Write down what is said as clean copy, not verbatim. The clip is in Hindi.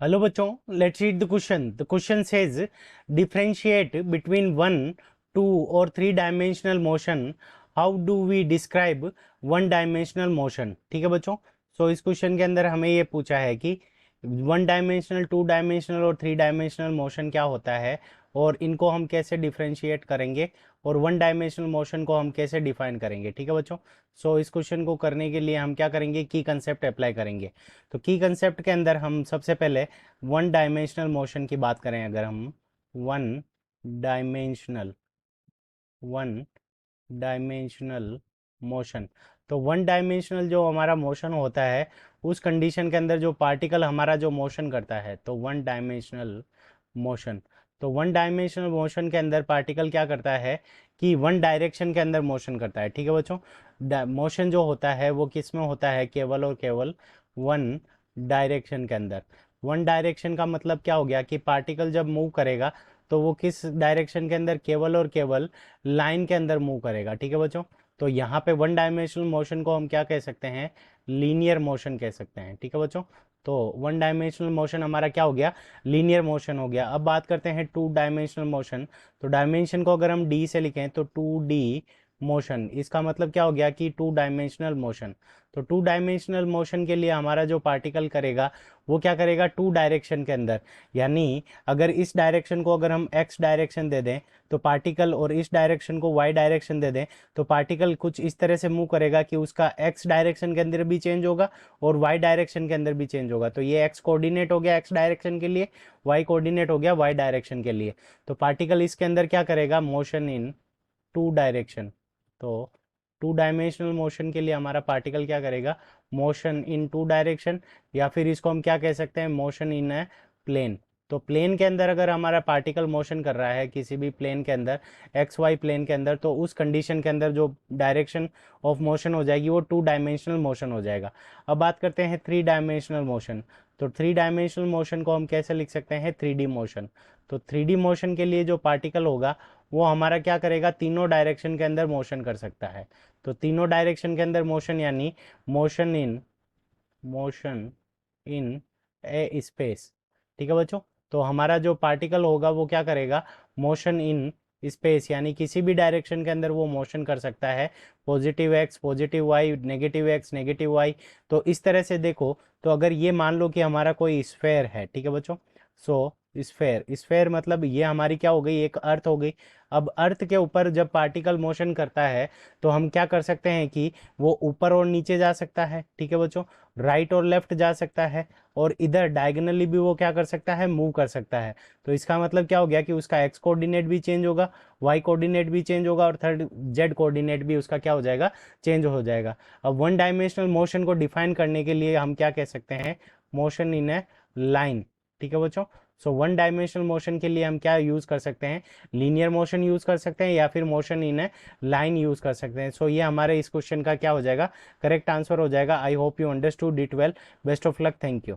हेलो बच्चों, let's read the question. The question says differentiate between 1, 2 और 3 dimensional motion. How do we describe 1 dimensional motion. ठीक है बच्चों, सो इस क्वेश्चन के अंदर हमें ये पूछा है कि 1 डायमेंशनल, 2 डायमेंशनल और 3 डायमेंशनल मोशन क्या होता है और इनको हम कैसे डिफरेंशिएट करेंगे और 1 डायमेंशनल मोशन को हम कैसे डिफाइन करेंगे। ठीक है बच्चों, सो इस क्वेश्चन को करने के लिए हम क्या करेंगे, की कंसेप्ट अप्लाई करेंगे। तो की कंसेप्ट के अंदर हम सबसे पहले 1 डायमेंशनल मोशन की बात करें। अगर हम one dimensional one dimensional motion, तो 1 डायमेंशनल जो हमारा मोशन होता है उस कंडीशन के अंदर जो पार्टिकल हमारा जो मोशन करता है, तो 1 डायमेंशनल मोशन। तो 1 डायमेंशनल मोशन के अंदर पार्टिकल क्या करता है कि 1 डायरेक्शन के अंदर मोशन करता है। ठीक है बच्चों, मोशन जो होता है वो किस में होता है, केवल और केवल 1 डायरेक्शन के अंदर। 1 डायरेक्शन का मतलब क्या हो गया कि पार्टिकल जब मूव करेगा तो वो किस डायरेक्शन के अंदर, केवल और केवल लाइन के अंदर मूव करेगा। ठीक है बच्चों, तो यहाँ पे 1 डायमेंशनल मोशन को हम क्या कह सकते हैं, लीनियर मोशन कह सकते हैं। ठीक है बच्चों, तो 1 डायमेंशनल मोशन हमारा क्या हो गया, लीनियर मोशन हो गया। अब बात करते हैं 2 डायमेंशनल मोशन। तो डायमेंशन को अगर हम डी से लिखें तो 2D मोशन, इसका मतलब क्या हो गया कि 2 डायमेंशनल मोशन। तो 2 डायमेंशनल मोशन के लिए हमारा जो पार्टिकल करेगा वो क्या करेगा, 2 डायरेक्शन के अंदर। यानी अगर इस डायरेक्शन को अगर हम एक्स डायरेक्शन दे दें तो पार्टिकल, और इस डायरेक्शन को वाई डायरेक्शन दे दें तो पार्टिकल कुछ इस तरह से मूव करेगा कि उसका एक्स डायरेक्शन के अंदर भी चेंज होगा और वाई डायरेक्शन के अंदर भी चेंज होगा। तो ये एक्स कोऑर्डिनेट हो गया एक्स डायरेक्शन के लिए, वाई कोऑर्डिनेट हो गया वाई डायरेक्शन के लिए। तो पार्टिकल इसके अंदर क्या करेगा, मोशन इन 2 डायरेक्शन। तो 2 डायमेंशनल मोशन के लिए हमारा पार्टिकल क्या करेगा, मोशन इन 2 डायरेक्शन, या फिर इसको हम क्या कह सकते हैं, मोशन इन ए प्लेन। तो प्लेन के अंदर अगर हमारा पार्टिकल मोशन कर रहा है किसी भी प्लेन के अंदर, एक्स वाई प्लेन के अंदर, तो उस कंडीशन के अंदर जो डायरेक्शन ऑफ मोशन हो जाएगी वो 2 डायमेंशनल मोशन हो जाएगा। अब बात करते हैं 3 डायमेंशनल मोशन। तो 3 डायमेंशनल मोशन को हम कैसे लिख सकते हैं, 3D मोशन। तो 3D मोशन के लिए जो पार्टिकल होगा वो हमारा क्या करेगा, तीनों डायरेक्शन के अंदर मोशन कर सकता है। तो तीनों डायरेक्शन के अंदर मोशन, यानी मोशन इन ए स्पेस। ठीक है बच्चों, तो हमारा जो पार्टिकल होगा वो क्या करेगा, मोशन इन स्पेस, यानी किसी भी डायरेक्शन के अंदर वो मोशन कर सकता है, positive X positive Y, negative X negative Y. तो इस तरह से देखो, तो अगर ये मान लो कि हमारा कोई स्फेयर है, ठीक है बच्चों, सो स्फेयर, स्फेयर मतलब ये हमारी क्या हो गई, एक अर्थ हो गई। अब अर्थ के ऊपर जब पार्टिकल मोशन करता है तो हम क्या कर सकते हैं कि वो ऊपर और नीचे जा सकता है। ठीक है बच्चों, राइट और लेफ्ट जा सकता है, और इधर डायगनली भी वो क्या कर सकता है, मूव कर सकता है। तो इसका मतलब क्या हो गया कि उसका एक्स कोऑर्डिनेट भी चेंज होगा, वाई कोऑर्डिनेट भी चेंज होगा, और थर्ड जेड कोऑर्डिनेट भी उसका क्या हो जाएगा, चेंज हो जाएगा। अब 1 डायमेंशनल मोशन को डिफाइन करने के लिए हम क्या कह सकते हैं, मोशन इन ए लाइन। ठीक है बच्चों, सो 1 डायमेंशनल मोशन के लिए हम क्या यूज कर सकते हैं, लीनियर मोशन यूज कर सकते हैं या फिर motion in A line use कर सकते हैं। सो ये हमारे इस क्वेश्चन का क्या हो जाएगा, करेक्ट आंसर हो जाएगा। I hope you understood it well. Best of luck, thank you.